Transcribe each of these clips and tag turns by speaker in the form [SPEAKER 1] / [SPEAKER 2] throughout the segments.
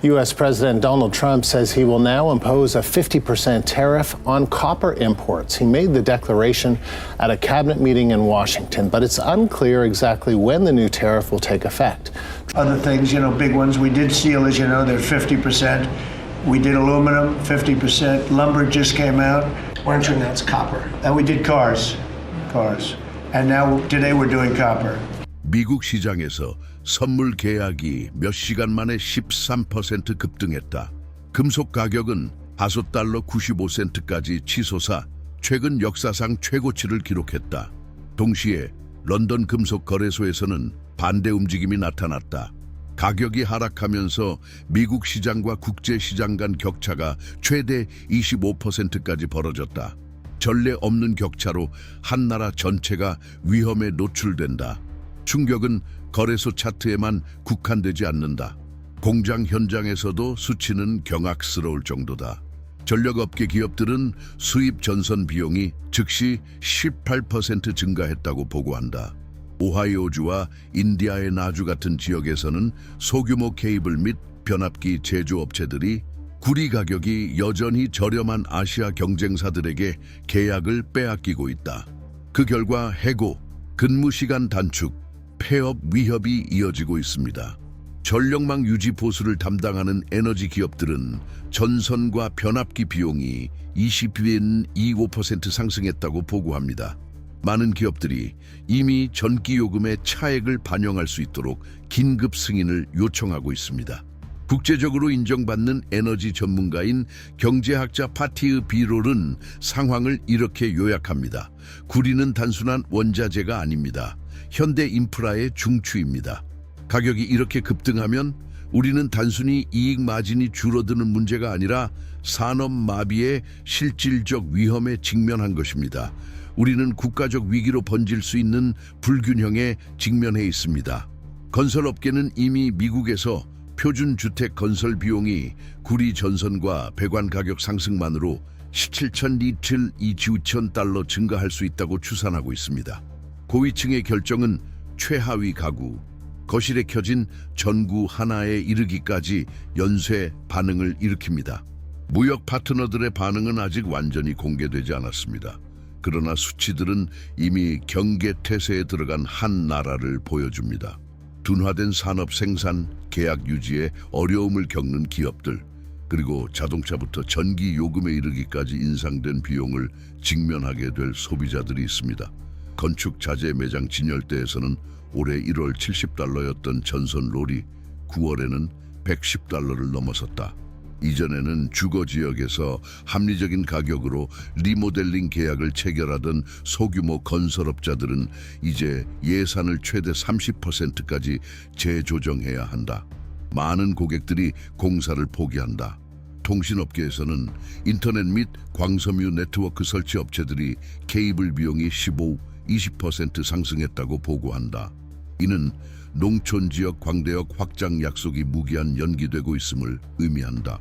[SPEAKER 1] U.S. President Donald Trump says he will now impose a 50% tariff on copper imports. He made the declaration at a cabinet meeting in Washington, but it's unclear exactly when the new tariff will take effect.
[SPEAKER 2] Other things, big ones. We did steel, as you know, they're 50%. We did aluminum, 50%. Lumber just came out. Why don't you announce copper? And we did cars. And now, today we're doing copper.
[SPEAKER 3] 미국 시장에서 선물 계약이 몇 시간 만에 13% 급등했다. 금속 가격은 5달러 95센트까지 치솟아 최근 역사상 최고치를 기록했다. 동시에 런던 금속 거래소에서는 반대 움직임이 나타났다. 가격이 하락하면서 미국 시장과 국제 시장 간 격차가 최대 25%까지 벌어졌다. 전례 없는 격차로 한 나라 전체가 위험에 노출된다. 충격은 거래소 차트에만 국한되지 않는다. 공장 현장에서도 수치는 경악스러울 정도다. 전력업계 기업들은 수입 전선 비용이 즉시 18% 증가했다고 보고한다. 오하이오주와 인디아의 나주 같은 지역에서는 소규모 케이블 및 변압기 제조업체들이 구리 가격이 여전히 저렴한 아시아 경쟁사들에게 계약을 빼앗기고 있다. 그 결과 해고, 근무 시간 단축, 폐업 위협이 이어지고 있습니다. 전력망 유지 보수를 담당하는 에너지 기업들은 전선과 변압기 비용이 25% 상승했다고 보고합니다. 많은 기업들이 이미 전기 요금의 차액을 반영할 수 있도록 긴급 승인을 요청하고 있습니다. 국제적으로 인정받는 에너지 전문가인 경제학자 파티의 비롤은 상황을 이렇게 요약합니다. 구리는 단순한 원자재가 아닙니다. 현대 인프라의 중추입니다. 가격이 이렇게 급등하면 우리는 단순히 이익 마진이 줄어드는 문제가 아니라 산업 마비의 실질적 위험에 직면한 것입니다. 우리는 국가적 위기로 번질 수 있는 불균형에 직면해 있습니다. 건설업계는 이미 미국에서 표준 주택 건설 비용이 구리 전선과 배관 가격 상승만으로 17천 리틀 2천 달러 증가할 수 있다고 추산하고 있습니다. 고위층의 결정은 최하위 가구, 거실에 켜진 전구 하나에 이르기까지 연쇄 반응을 일으킵니다. 무역 파트너들의 반응은 아직 완전히 공개되지 않았습니다. 그러나 수치들은 이미 경계 태세에 들어간 한 나라를 보여줍니다. 둔화된 산업 생산, 계약 유지에 어려움을 겪는 기업들, 그리고 자동차부터 전기 요금에 이르기까지 인상된 비용을 직면하게 될 소비자들이 있습니다. 건축 자재 매장 진열대에서는 올해 1월 70달러였던 전선 롤이 9월에는 110달러를 넘어섰다. 이전에는 주거 지역에서 합리적인 가격으로 리모델링 계약을 체결하던 소규모 건설업자들은 이제 예산을 최대 30%까지 재조정해야 한다. 많은 고객들이 공사를 포기한다. 통신업계에서는 인터넷 및 광섬유 네트워크 설치 업체들이 케이블 비용이 15-20% 상승했다고 보고한다. 이는 농촌 지역 광대역 확장 약속이 무기한 연기되고 있음을 의미한다.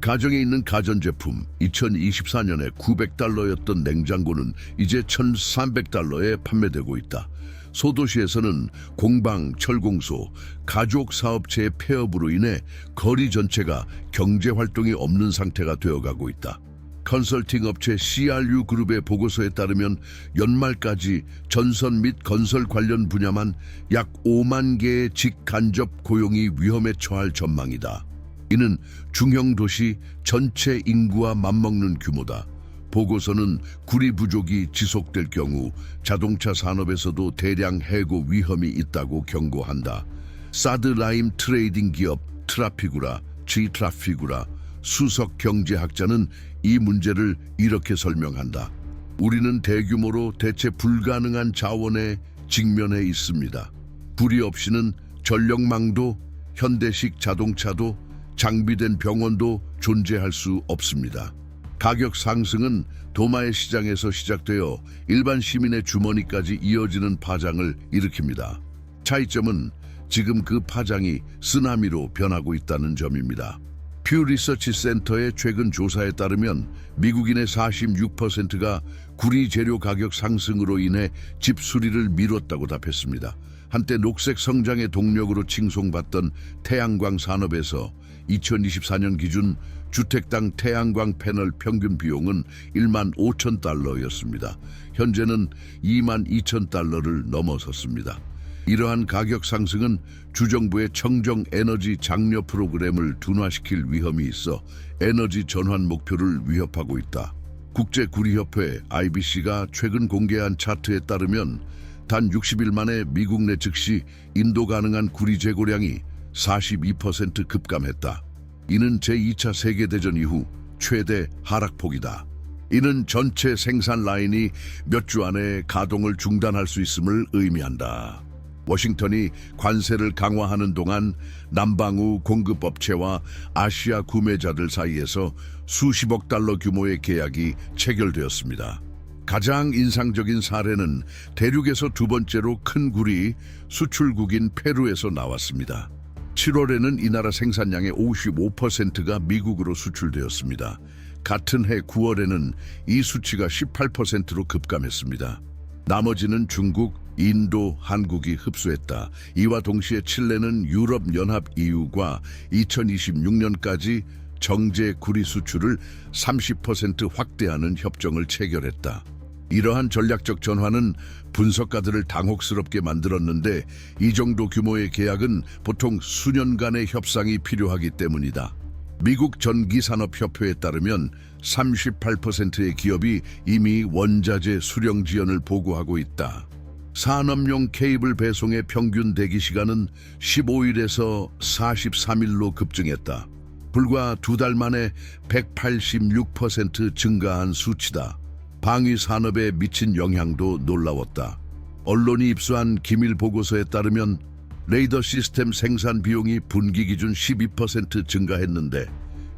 [SPEAKER 3] 가정에 있는 가전제품, 2024년에 900달러였던 냉장고는 이제 1,300달러에 판매되고 있다. 소도시에서는 공방, 철공소, 가족 사업체의 폐업으로 인해 거리 전체가 경제활동이 없는 상태가 되어가고 있다. 컨설팅 업체 CRU 그룹의 보고서에 따르면 연말까지 전선 및 건설 관련 분야만 약 5만 개의 직간접 고용이 위험에 처할 전망이다. 이는 중형 도시 전체 인구와 맞먹는 규모다. 보고서는 구리 부족이 지속될 경우 자동차 산업에서도 대량 해고 위험이 있다고 경고한다. 사드 라임 트레이딩 기업 트라피구라, G트라피구라 수석 경제학자는 이 문제를 이렇게 설명한다. 우리는 대규모로 대체 불가능한 자원에 직면해 있습니다. 구리 없이는 전력망도 현대식 자동차도 장비된 병원도 존재할 수 없습니다. 가격 상승은 도마의 시장에서 시작되어 일반 시민의 주머니까지 이어지는 파장을 일으킵니다. 차이점은 지금 그 파장이 쓰나미로 변하고 있다는 점입니다. 퓨 리서치 센터의 최근 조사에 따르면 미국인의 46%가 구리 재료 가격 상승으로 인해 집 수리를 미뤘다고 답했습니다. 한때 녹색 성장의 동력으로 칭송받던 태양광 산업에서 2024년 기준 주택당 태양광 패널 평균 비용은 1만 5천 달러였습니다. 현재는 2만 2천 달러를 넘어섰습니다. 이러한 가격 상승은 주정부의 청정 에너지 장려 프로그램을 둔화시킬 위험이 있어 에너지 전환 목표를 위협하고 있다. 국제구리협회 IBC가 최근 공개한 차트에 따르면 단 60일 만에 미국 내 즉시 인도 가능한 구리 재고량이 42% 급감했다. 이는 제2차 세계대전 이후 최대 하락폭이다. 이는 전체 생산 라인이 몇 주 안에 가동을 중단할 수 있음을 의미한다. 워싱턴이 관세를 강화하는 동안 남방우 공급업체와 아시아 구매자들 사이에서 수십억 달러 규모의 계약이 체결되었습니다. 가장 인상적인 사례는 대륙에서 두 번째로 큰 구리 수출국인 페루에서 나왔습니다. 7월에는 이 나라 생산량의 55%가 미국으로 수출되었습니다. 같은 해 9월에는 이 수치가 18%로 급감했습니다. 나머지는 중국, 인도, 한국이 흡수했다. 이와 동시에 칠레는 유럽연합 EU과 2026년까지 정제 구리 수출을 30% 확대하는 협정을 체결했다. 이러한 전략적 전환은 분석가들을 당혹스럽게 만들었는데 이 정도 규모의 계약은 보통 수년간의 협상이 필요하기 때문이다. 미국 전기산업협회에 따르면 38%의 기업이 이미 원자재 수령 지연을 보고하고 있다. 산업용 케이블 배송의 평균 대기 시간은 15일에서 43일로 급증했다. 불과 2달 만에 186% 증가한 수치다. 방위 산업에 미친 영향도 놀라웠다. 언론이 입수한 기밀 보고서에 따르면 레이더 시스템 생산 비용이 분기 기준 12% 증가했는데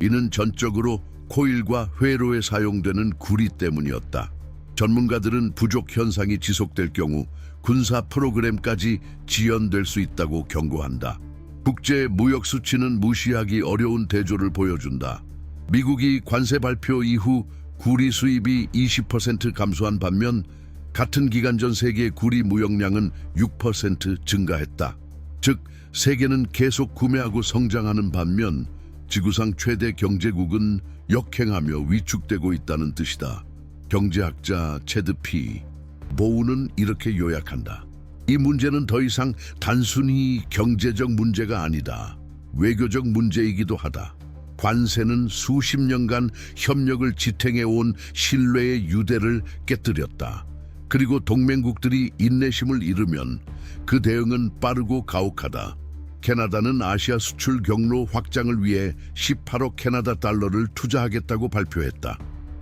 [SPEAKER 3] 이는 전적으로 코일과 회로에 사용되는 구리 때문이었다. 전문가들은 부족 현상이 지속될 경우 군사 프로그램까지 지연될 수 있다고 경고한다. 국제 무역 수치는 무시하기 어려운 대조를 보여준다. 미국이 관세 발표 이후 구리 수입이 20% 감소한 반면 같은 기간 전 세계 구리 무역량은 6% 증가했다. 즉, 세계는 계속 구매하고 성장하는 반면 지구상 최대 경제국은 역행하며 위축되고 있다는 뜻이다. 경제학자 체드피 보우는 이렇게 요약한다. 이 문제는 더 이상 단순히 경제적 문제가 아니다. 외교적 문제이기도 하다. 관세는 수십 년간 협력을 지탱해온 신뢰의 유대를 깨뜨렸다. 그리고 동맹국들이 인내심을 잃으면 그 대응은 빠르고 가혹하다. 캐나다는 아시아 수출 경로 확장을 위해 18억 캐나다 달러를 투자하겠다고 발표했다.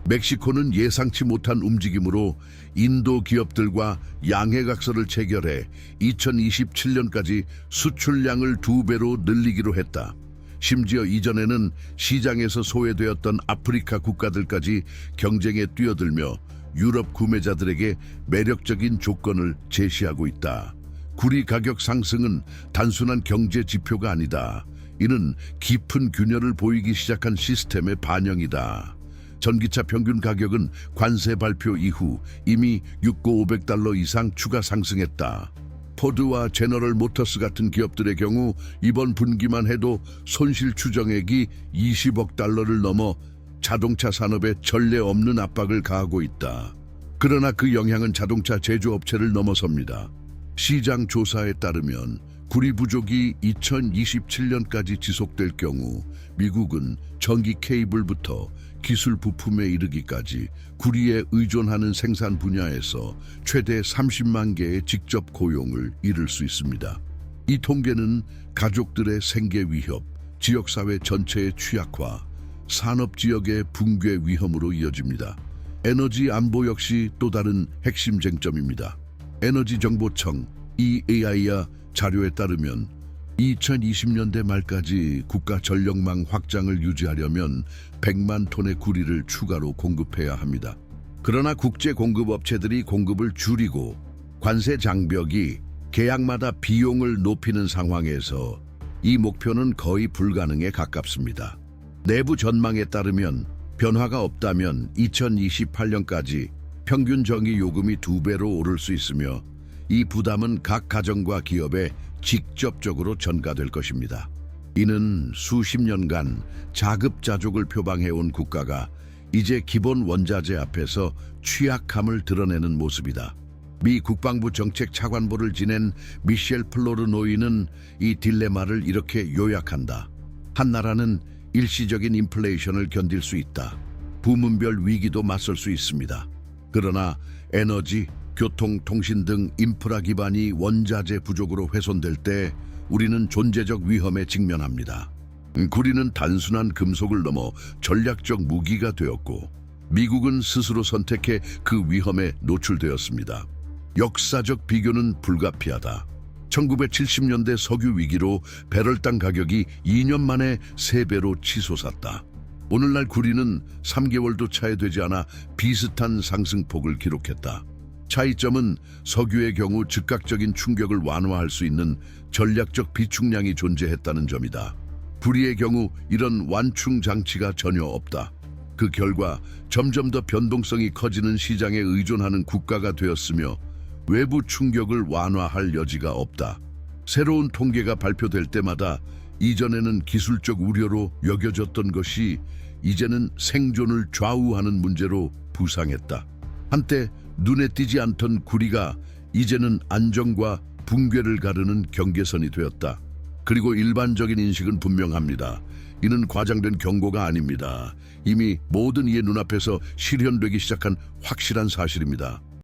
[SPEAKER 3] 멕시코는 예상치 못한 움직임으로 인도 기업들과 양해각서를 체결해 2027년까지 수출량을 2배로 늘리기로 했다. 심지어 이전에는 시장에서 소외되었던 아프리카 국가들까지 경쟁에 뛰어들며 유럽 구매자들에게 매력적인 조건을 제시하고 있다. 구리 가격 상승은 단순한 경제 지표가 아니다. 이는 깊은 균열을 보이기 시작한 시스템의 반영이다. 전기차 평균 가격은 관세 발표 이후 이미 6,500달러 이상 추가 상승했다. 포드와 제너럴 모터스 같은 기업들의 경우 이번 분기만 해도 손실 추정액이 20억 달러를 넘어 자동차 산업에 전례 없는 압박을 가하고 있다. 그러나 그 영향은 자동차 제조업체를 넘어섭니다. 시장 조사에 따르면 구리 부족이 2027년까지 지속될 경우 미국은 전기 케이블부터 기술 부품에 이르기까지 구리에 의존하는 생산 분야에서 최대 30만 개의 직접 고용을 잃을 수 있습니다. 이 통계는 가족들의 생계 위협, 지역사회 전체의 취약화, 산업지역의 붕괴 위험으로 이어집니다. 에너지 안보 역시 또 다른 핵심 쟁점입니다. 에너지정보청 EAIA 자료에 따르면 2020년대 말까지 국가 전력망 확장을 유지하려면 100만 톤의 구리를 추가로 공급해야 합니다. 그러나 국제 공급업체들이 공급을 줄이고 관세 장벽이 계약마다 비용을 높이는 상황에서 이 목표는 거의 불가능에 가깝습니다. 내부 전망에 따르면 변화가 없다면 2028년까지 평균 전기 요금이 2배로 오를 수 있으며 이 부담은 각 가정과 기업에 직접적으로 전가될 것입니다. 이는 수십 년간 자급자족을 표방해온 국가가 이제 기본 원자재 앞에서 취약함을 드러내는 모습이다. 미 국방부 정책 차관보를 지낸 미셸 플로르노이는 이 딜레마를 이렇게 요약한다. 한 나라는 일시적인 인플레이션을 견딜 수 있다. 부문별 위기도 맞설 수 있습니다. 그러나 에너지, 교통, 통신 등 인프라 기반이 원자재 부족으로 훼손될 때 우리는 존재적 위험에 직면합니다. 구리는 단순한 금속을 넘어 전략적 무기가 되었고 미국은 스스로 선택해 그 위험에 노출되었습니다. 역사적 비교는 불가피하다. 1970년대 석유 위기로 배럴당 가격이 2년 만에 3배로 치솟았다. 오늘날 구리는 3개월도 차이되지 않아 비슷한 상승폭을 기록했다. 차이점은 석유의 경우 즉각적인 충격을 완화할 수 있는 전략적 비축량이 존재했다는 점이다. 구리의 경우 이런 완충 장치가 전혀 없다. 그 결과 점점 더 변동성이 커지는 시장에 의존하는 국가가 되었으며 외부 충격을 완화할 여지가 없다. 새로운 통계가 발표될 때마다 이전에는 기술적 우려로 여겨졌던 것이 이제는 생존을 좌우하는 문제로 부상했다. 한때 눈에 띄지 않던 구리가 이제는 안정과 붕괴를 가르는 경계선이 되었다. 그리고 일반적인 인식은 분명합니다. 이는 과장된 경고가 아닙니다. 이미 모든 이의 눈앞에서 실현되기 시작한 확실한 사실입니다.